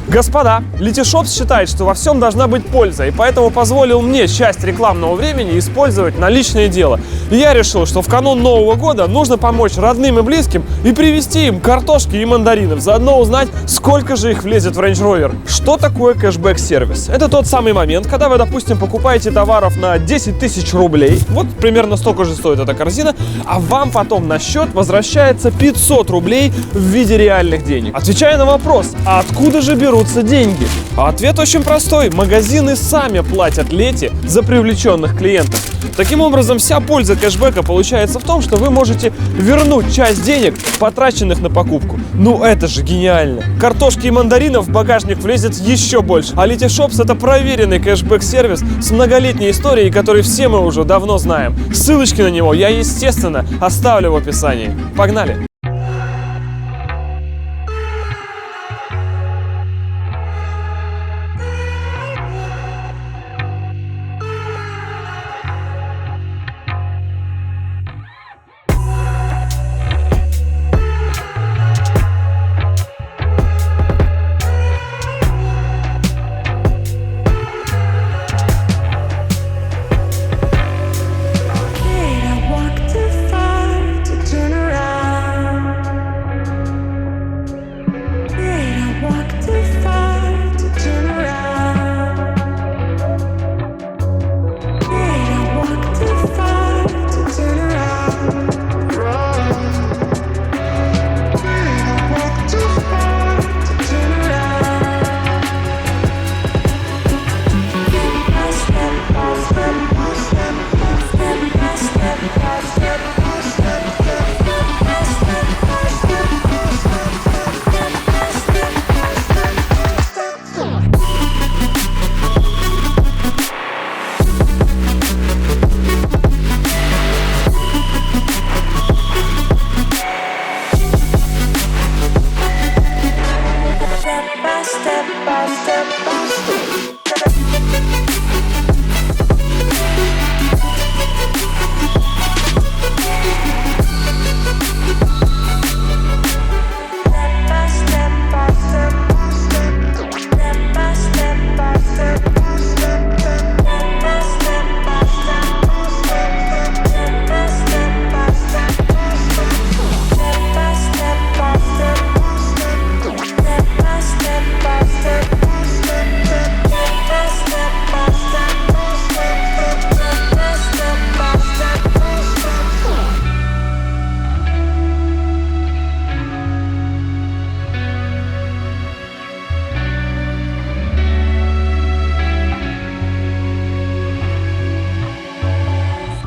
Господа, Letyshops считает, что во всем должна быть польза, и поэтому позволил мне часть рекламного времени использовать на личное дело. И я решил, что в канун Нового года нужно помочь родным и близким и привезти им картошки и мандаринов, заодно узнать, сколько же их влезет в Range Rover. Что такое кэшбэк-сервис? Это тот самый момент, когда вы, допустим, покупаете товаров на 10 тысяч рублей, вот примерно столько же стоит эта корзина, а вам потом на счет возвращается 500 рублей в виде реальных денег. Отвечая на вопрос, а откуда же берутся деньги? А ответ очень простой. Магазины сами платят Лете за привлеченных клиентов. Таким образом, вся польза кэшбэка получается в том, что вы можете вернуть часть денег, потраченных на покупку. Ну это же гениально! Картошки и мандаринов в багажник влезет еще больше. А Letyshops — это проверенный кэшбэк-сервис с многолетней историей, который все мы уже давно знаем. Ссылочки на него я, естественно, оставлю в описании. Погнали!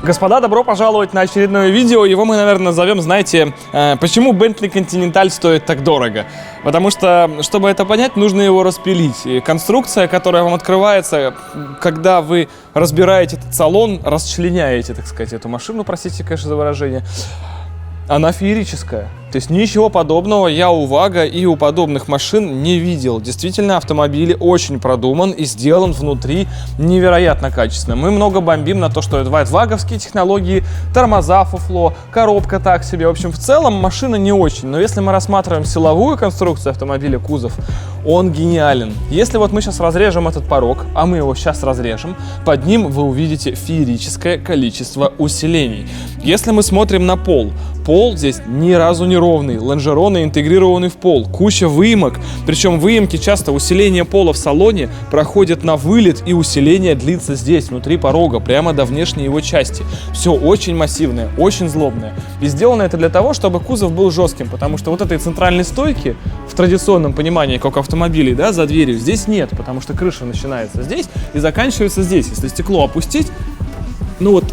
Господа, добро пожаловать на очередное видео. Его мы, наверное, назовем, знаете, почему Bentley Continental стоит так дорого. Потому что, чтобы это понять, нужно его распилить. И конструкция, которая вам открывается, когда вы разбираете этот салон, расчленяете, так сказать, эту машину, простите, конечно, за выражение, она феерическая. То есть ничего подобного я у Вага и у подобных машин не видел. Действительно, автомобиль очень продуман и сделан внутри невероятно качественно. Мы много бомбим на то, что это ваговские технологии, тормоза фуфло, коробка так себе. В общем, в целом машина не очень. Но если мы рассматриваем силовую конструкцию автомобиля, кузов, он гениален. Если вот мы сейчас разрежем этот порог, а мы его сейчас разрежем, под ним вы увидите феерическое количество усилений. Если мы смотрим на пол, пол здесь ни разу не ровный, лонжероны интегрированы в пол, куча выемок, причем выемки часто усиление пола в салоне проходит на вылет, и усиление длится здесь, внутри порога, прямо до внешней его части. Все очень массивное, очень злобное. И сделано это для того, чтобы кузов был жестким, потому что вот этой центральной стойки в традиционном понимании, как автомобилей, да, за дверью, здесь нет, потому что крыша начинается здесь и заканчивается здесь. Если стекло опустить, ну вот,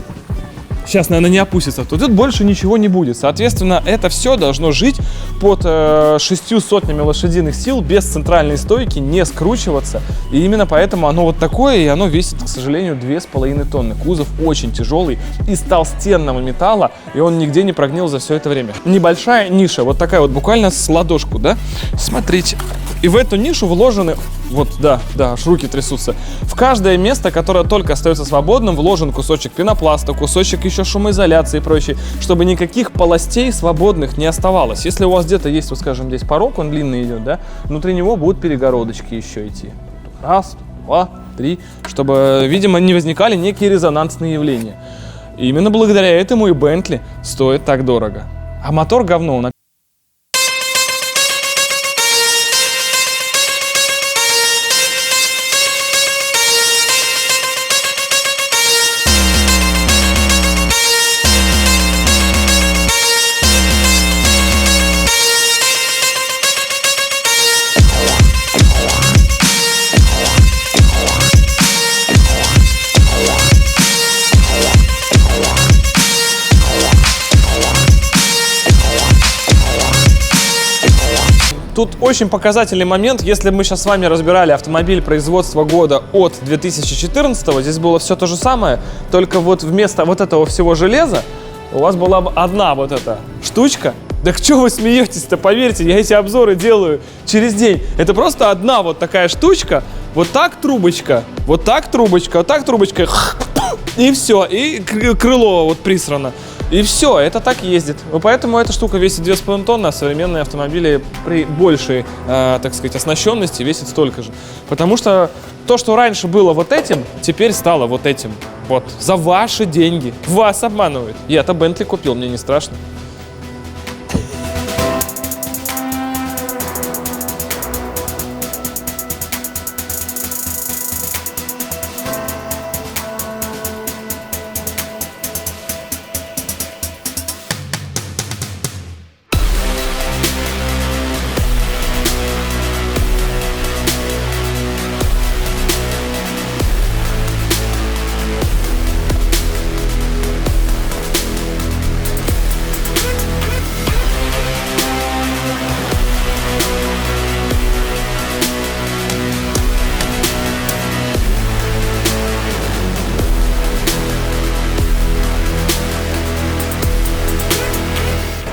сейчас, наверное, не опустится, то тут больше ничего не будет. Соответственно, это все должно жить под 600 лошадиных сил, без центральной стойки, не скручиваться. И именно поэтому оно вот такое, и оно весит, к сожалению, 2,5 тонны. Кузов очень тяжелый, из толстенного металла, и он нигде не прогнил за все это время. Небольшая ниша, вот такая вот, буквально с ладошку, да? Смотрите, И в эту нишу вложены, вот, да, аж руки трясутся. В каждое место, которое только остается свободным, вложен кусочек пенопласта, кусочек еще шумоизоляции и прочее, чтобы никаких полостей свободных не оставалось. Если у вас где-то есть, вот скажем, здесь порог, он длинный идет, да, внутри него будут перегородочки еще идти. Раз, два, три, чтобы, видимо, не возникали некие резонансные явления. И именно благодаря этому и Bentley стоит так дорого. А мотор говно. Тут очень показательный момент. Если бы мы сейчас с вами разбирали автомобиль производства года от 2014, здесь было все то же самое, только вот вместо вот этого всего железа у вас была бы одна вот эта штучка. Да что вы смеетесь-то, поверьте, я эти обзоры делаю через день. Это просто одна вот такая штучка, вот так трубочка, вот так трубочка, вот так трубочка, и все, и крыло вот присрано. И все, это так ездит. Поэтому эта штука весит 2,5 тонны, а современные автомобили при большей, так сказать, оснащенности весят столько же. Потому что то, что раньше было вот этим, теперь стало вот этим. Вот, за ваши деньги. Вас обманывают. Я-то Bentley купил, мне не страшно.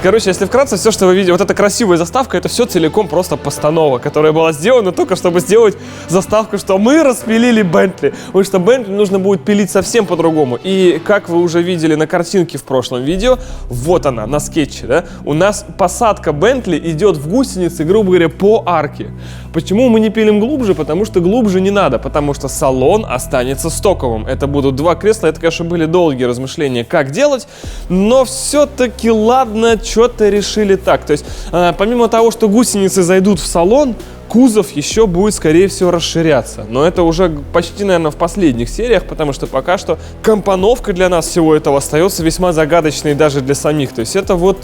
Короче, если вкратце, все, что вы видите, вот эта красивая заставка, это все целиком просто постанова, которая была сделана только чтобы сделать заставку, что мы распилили Bentley. Потому что Bentley нужно будет пилить совсем по-другому. И как вы уже видели на картинке в прошлом видео, вот она, на скетче, да, у нас посадка Bentley идет в гусеницы, грубо говоря, по арке. Почему мы не пилим глубже? Потому что глубже не надо, потому что салон останется стоковым. Это будут два кресла, это, конечно, были долгие размышления, как делать, но все-таки, ладно, что-то решили так. То есть, помимо того, что гусеницы зайдут в салон, кузов еще будет, скорее всего, расширяться. Но это уже почти, наверное, в последних сериях, потому что пока что компоновка для нас всего этого остается весьма загадочной даже для самих. То есть это вот.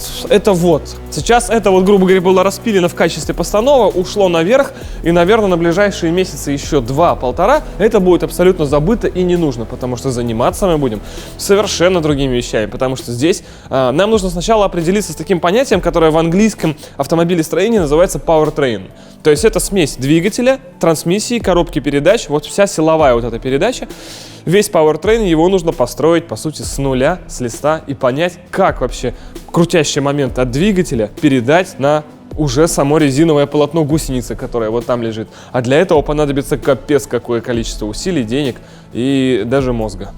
Сейчас это вот, грубо говоря, было распилено в качестве постанова, ушло наверх, и, наверное, на ближайшие месяцы еще 2-1,5 это будет абсолютно забыто и не нужно, потому что заниматься мы будем совершенно другими вещами, потому что здесь нам нужно сначала определиться с таким понятием, которое в английском автомобилестроении называется powertrain. То есть это смесь двигателя, трансмиссии, коробки передач, вот вся силовая вот эта передача. Весь powertrain, его нужно построить, по сути, с нуля, с листа и понять, как вообще крутящий момент от двигателя передать на уже само резиновое полотно гусеницы, которое вот там лежит. А для этого понадобится капец какое количество усилий, денег и даже мозга.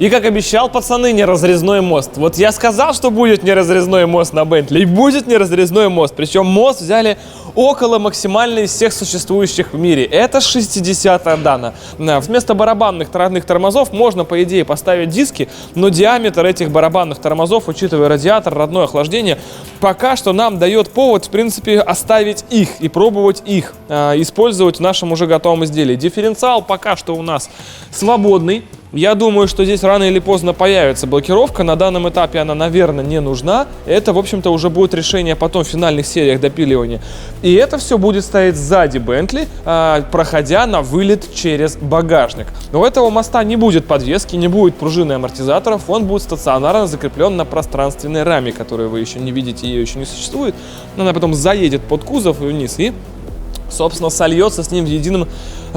И, как обещал, пацаны, неразрезной мост. Вот я сказал, что будет неразрезной мост на Bentley, и будет неразрезной мост. Причем мост взяли около максимальной из всех существующих в мире. Это 60-я дана. Вместо барабанных тройных тормозов можно, по идее, поставить диски, но диаметр этих барабанных тормозов, учитывая радиатор, родное охлаждение, пока что нам дает повод, в принципе, оставить их и пробовать их использовать в нашем уже готовом изделии. Дифференциал пока что у нас свободный. Я думаю, что здесь рано или поздно появится блокировка. На данном этапе она, наверное, не нужна. Это, в общем-то, уже будет решение потом в финальных сериях допиливания. И это все будет стоять сзади Bentley, проходя на вылет через багажник. Но у этого моста не будет подвески, не будет пружины амортизаторов. Он будет стационарно закреплен на пространственной раме, которую вы еще не видите, ее еще не существует. Она потом заедет под кузов и вниз. И собственно, сольется с ним в едином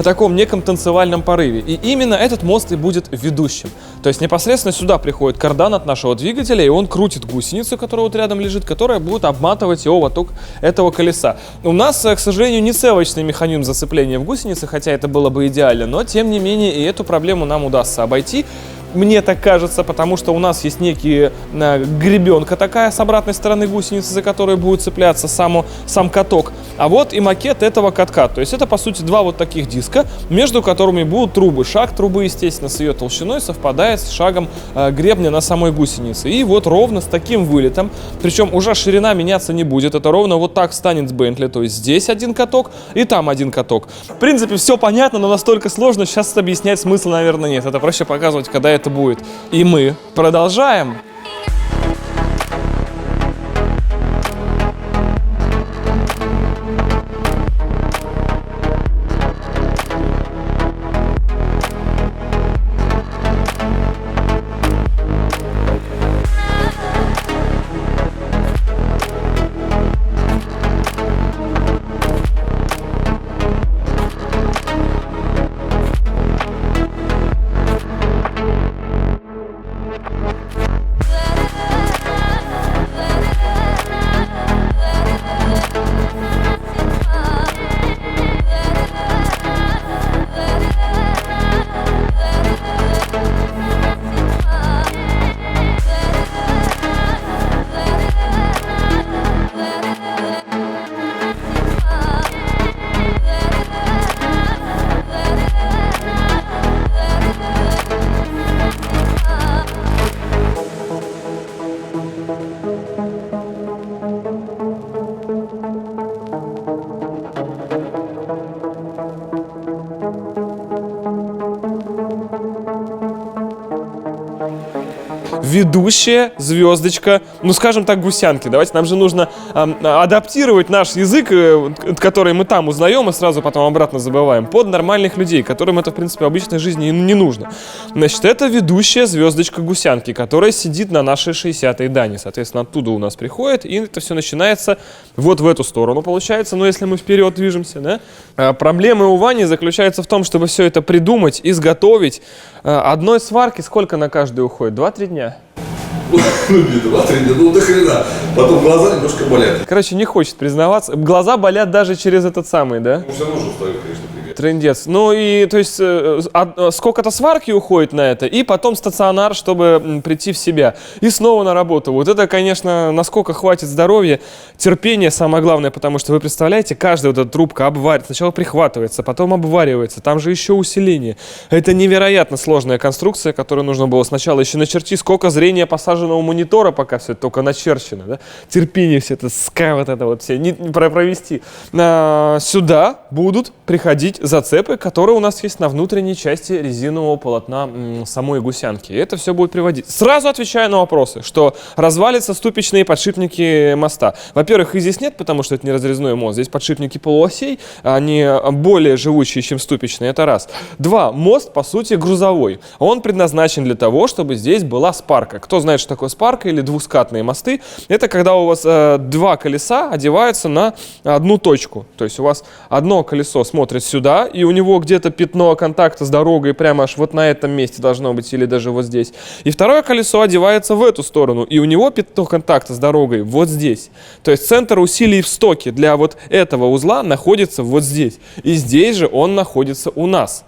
таком неком танцевальном порыве. И именно этот мост и будет ведущим. То есть непосредственно сюда приходит кардан от нашего двигателя, и он крутит гусеницу, которая вот рядом лежит, которая будет обматывать его вокруг этого колеса. У нас, к сожалению, не целочный механизм зацепления в гусенице, хотя это было бы идеально, но тем не менее и эту проблему нам удастся обойти. Мне так кажется, потому что у нас есть некие гребенка такая с обратной стороны гусеницы, за которой будет цепляться сам каток. А вот и макет этого катка. То есть это, по сути, два вот таких диска, между которыми будут трубы. Шаг трубы, естественно, с ее толщиной совпадает с шагом гребня на самой гусенице. И вот ровно с таким вылетом, причем уже ширина меняться не будет. Это ровно вот так станет с Бентли. То есть здесь один каток и там один каток. В принципе, все понятно, но настолько сложно. Сейчас объяснять смысла, наверное, нет. Это проще показывать, когда это будет. И мы продолжаем. Ведущая звездочка, ну скажем так, гусянки. Давайте, нам же нужно адаптировать наш язык, который мы там узнаем и сразу потом обратно забываем, под нормальных людей, которым это, в принципе, в обычной жизни не нужно. Значит, это ведущая звездочка гусянки, которая сидит на нашей 60-й дане. Соответственно, оттуда у нас приходит, и это все начинается вот в эту сторону, получается, но если мы вперед движемся, да? Проблема у Вани заключается в том, чтобы все это придумать, изготовить. Одной сварки сколько на каждую уходит? 2-3 дня? Ну, не 2-3 дня, ну до хрена. Потом глаза немножко болят. Короче, не хочет признаваться. Глаза болят даже через этот самый, да? Ну, все равно же устают, конечно, привет. Трындец. Ну и, то есть, сколько-то сварки уходит на это, и потом стационар, чтобы прийти в себя. И снова на работу. Вот это, конечно, насколько хватит здоровья, терпения самое главное, потому что вы представляете, каждая вот эта трубка обваривается, сначала прихватывается, потом обваривается, там же еще усиление. Это невероятно сложная конструкция, которую нужно было сначала еще начертить, сколько зрения посаженного монитора, пока все это только начерчено, да? Терпение все это, вот это вот все, провести. Сюда будут приходить зацепы, которые у нас есть на внутренней части резинового полотна самой гусянки. И это все будет приводить. Сразу отвечаю на вопросы, что развалятся ступичные подшипники моста. Во-первых, их здесь нет, потому что это не разрезной мост. Здесь подшипники полуосей, они более живучие, чем ступичные, это раз. Два, мост, по сути, грузовой. Он предназначен для того, чтобы здесь была спарка. Кто знает, что такое спарка или двускатные мосты? Это когда у вас два колеса одеваются на одну точку. То есть у вас одно колесо смотрит сюда, и у него где-то пятно контакта с дорогой прямо аж вот на этом месте должно быть, или даже вот здесь. И второе колесо одевается в эту сторону, и у него пятно контакта с дорогой вот здесь. То есть центр усилий в стоке для вот этого узла находится вот здесь. И здесь же он находится у нас.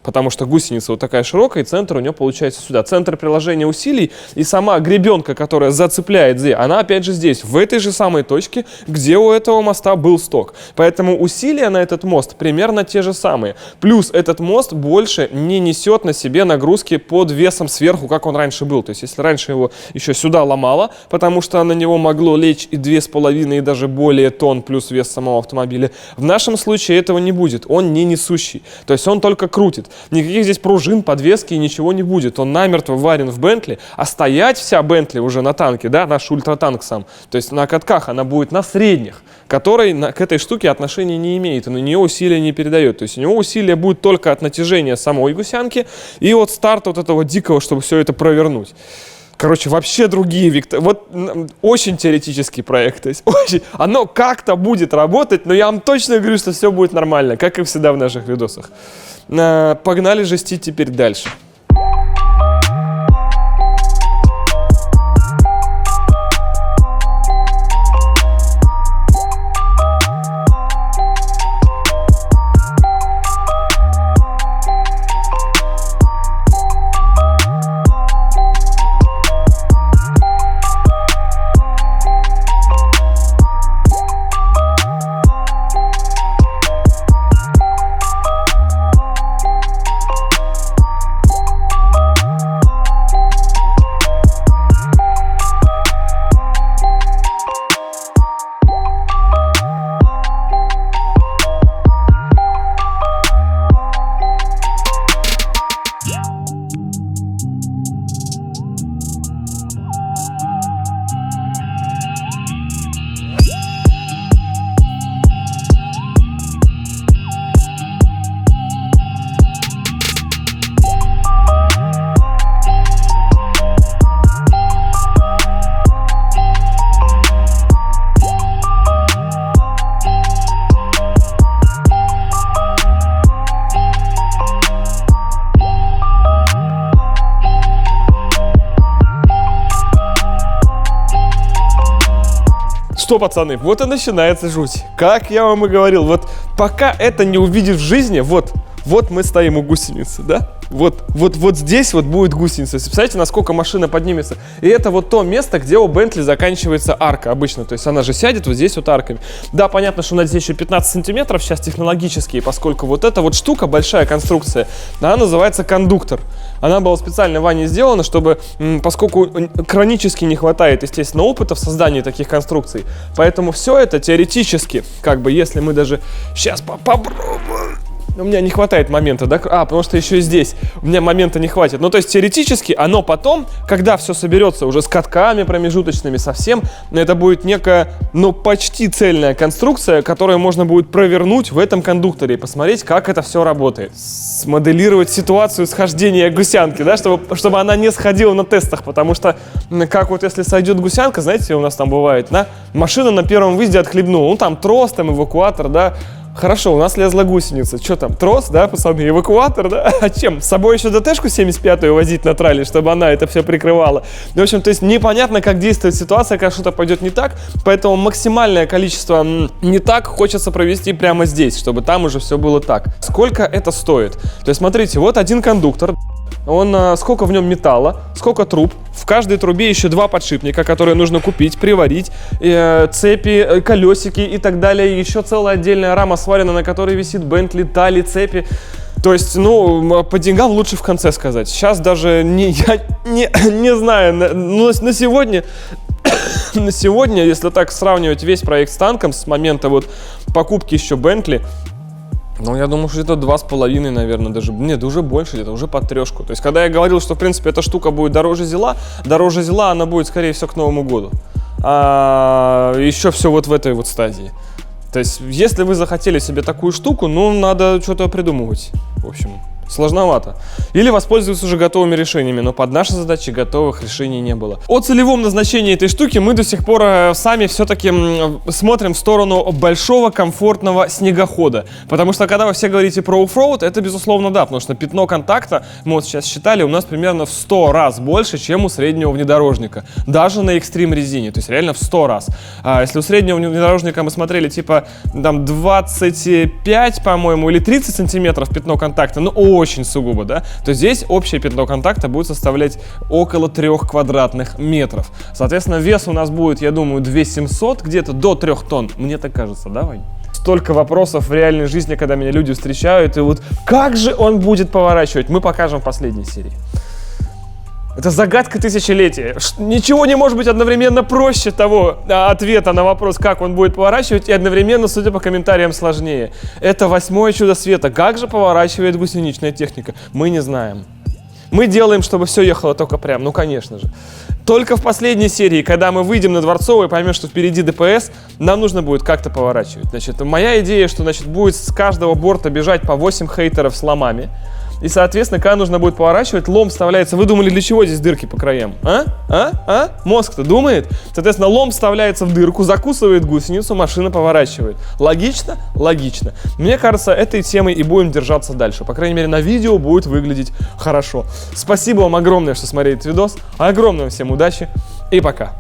Потому что гусеница вот такая широкая, и центр у нее получается сюда. Центр приложения усилий и сама гребенка, которая зацепляет здесь, она опять же здесь, в этой же самой точке, где у этого моста был сток. Поэтому усилия на этот мост примерно те же самые. Плюс этот мост больше не несет на себе нагрузки под весом сверху, как он раньше был. То есть если раньше его еще сюда ломало, потому что на него могло лечь и 2,5 и даже более тонн плюс вес самого автомобиля, в нашем случае этого не будет. Он не несущий. То есть он только крутит. Никаких здесь пружин, подвески и ничего не будет. Он намертво варен в Бентли, а стоять вся Бентли уже на танке, да, наш ультратанк сам, то есть на катках она будет на средних, который к этой штуке отношения не имеет, и на нее усилия не передает. То есть у него усилия будет только от натяжения самой гусянки и от старта вот этого дикого, чтобы все это провернуть. Короче, вообще другие векторы. Вот очень теоретический проект. То есть очень, оно как-то будет работать, но я вам точно говорю, что все будет нормально, как и всегда в наших видосах. Погнали жестить теперь дальше. Что, пацаны, вот и начинается жуть. Как я вам и говорил, вот пока это не увидишь в жизни, вот мы стоим у гусеницы, да? Вот здесь вот будет гусеница. Представляете, насколько машина поднимется. И это вот то место, где у Бентли заканчивается арка обычно. То есть она же сядет вот здесь вот арками. Да, понятно, что у нас здесь еще 15 сантиметров сейчас технологические, поскольку вот эта вот штука, большая конструкция, она называется кондуктор. Она была специально Ваней сделана, чтобы, поскольку хронически не хватает, естественно, опыта в создании таких конструкций, поэтому все это теоретически, как бы, если мы даже сейчас попробуем... У меня не хватает момента, да? Потому что еще и здесь у меня момента не хватит. Ну, то есть теоретически оно потом, когда все соберется уже с катками промежуточными совсем, это будет некая, ну, почти цельная конструкция, которую можно будет провернуть в этом кондукторе и посмотреть, как это все работает. Смоделировать ситуацию схождения гусянки, да, чтобы она не сходила на тестах, потому что, как вот если сойдет гусянка, знаете, у нас там бывает, да, машина на первом выезде отхлебнула, ну, там трос, там эвакуатор, да. Хорошо, у нас лезла гусеница. Что там, трос, да, пацаны, эвакуатор, да? А чем? С собой еще ДТшку 75-ю возить на трале, чтобы она это все прикрывала. В общем, то есть непонятно, как действует ситуация, когда что-то пойдет не так, поэтому максимальное количество не так хочется провести прямо здесь, чтобы там уже все было так. Сколько это стоит? То есть, смотрите, вот один кондуктор. Сколько в нем металла, сколько труб. В каждой трубе еще 2 подшипника, которые нужно купить, приварить, цепи, колесики и так далее. Еще целая отдельная рама сварена, на которой висит Бентли, тали, цепи. То есть, ну, по деньгам лучше в конце сказать. Сейчас даже я не знаю, на сегодня... На сегодня, если так сравнивать весь проект с танком с момента вот покупки еще Бентли, ну, я думаю, что где-то 2,5, наверное, даже. Нет, уже больше, где-то уже под 3. То есть, когда я говорил, что, в принципе, эта штука будет дороже Зила, она будет, скорее всего, к Новому году. Еще все вот в этой вот стадии. То есть, если вы захотели себе такую штуку, ну, надо что-то придумывать. В общем, сложновато. Или воспользоваться уже готовыми решениями, но под наши задачи готовых решений не было. О целевом назначении этой штуки мы до сих пор сами все-таки смотрим в сторону большого комфортного снегохода. Потому что когда вы все говорите про оффроуд, это безусловно да, потому что пятно контакта, мы вот сейчас считали, у нас примерно в 100 раз больше, чем у среднего внедорожника. Даже на экстрим резине, то есть реально в 100 раз. Если у среднего внедорожника мы смотрели типа там 25, по-моему, или 30 сантиметров пятно контакта, ну очень сугубо, да, то здесь общее пятно контакта будет составлять около 3 квадратных метров. Соответственно, вес у нас будет, я думаю, 2700, где-то до 3 тонн. Мне так кажется, да, Вань? Столько вопросов в реальной жизни, когда меня люди встречают, и вот как же он будет поворачивать, мы покажем в последней серии. Это загадка тысячелетия. Ничего не может быть одновременно проще того ответа на вопрос, как он будет поворачивать, и одновременно, судя по комментариям, сложнее. Это 8-е чудо света. Как же поворачивает гусеничная техника? Мы не знаем. Мы делаем, чтобы все ехало только прям. Ну, конечно же. Только в последней серии, когда мы выйдем на Дворцовую и поймем, что впереди ДПС, нам нужно будет как-то поворачивать. Значит, моя идея, что, значит, будет с каждого борта бежать по 8 хейтеров с ломами. И, соответственно, когда нужно будет поворачивать, лом вставляется. Вы думали, для чего здесь дырки по краям? Мозг-то думает. Соответственно, лом вставляется в дырку, закусывает гусеницу, машина поворачивает. Логично? Логично. Мне кажется, этой темой и будем держаться дальше. По крайней мере, на видео будет выглядеть хорошо. Спасибо вам огромное, что смотрели этот видос. Огромное всем удачи и пока.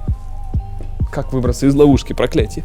Как выбраться из ловушки, проклятие.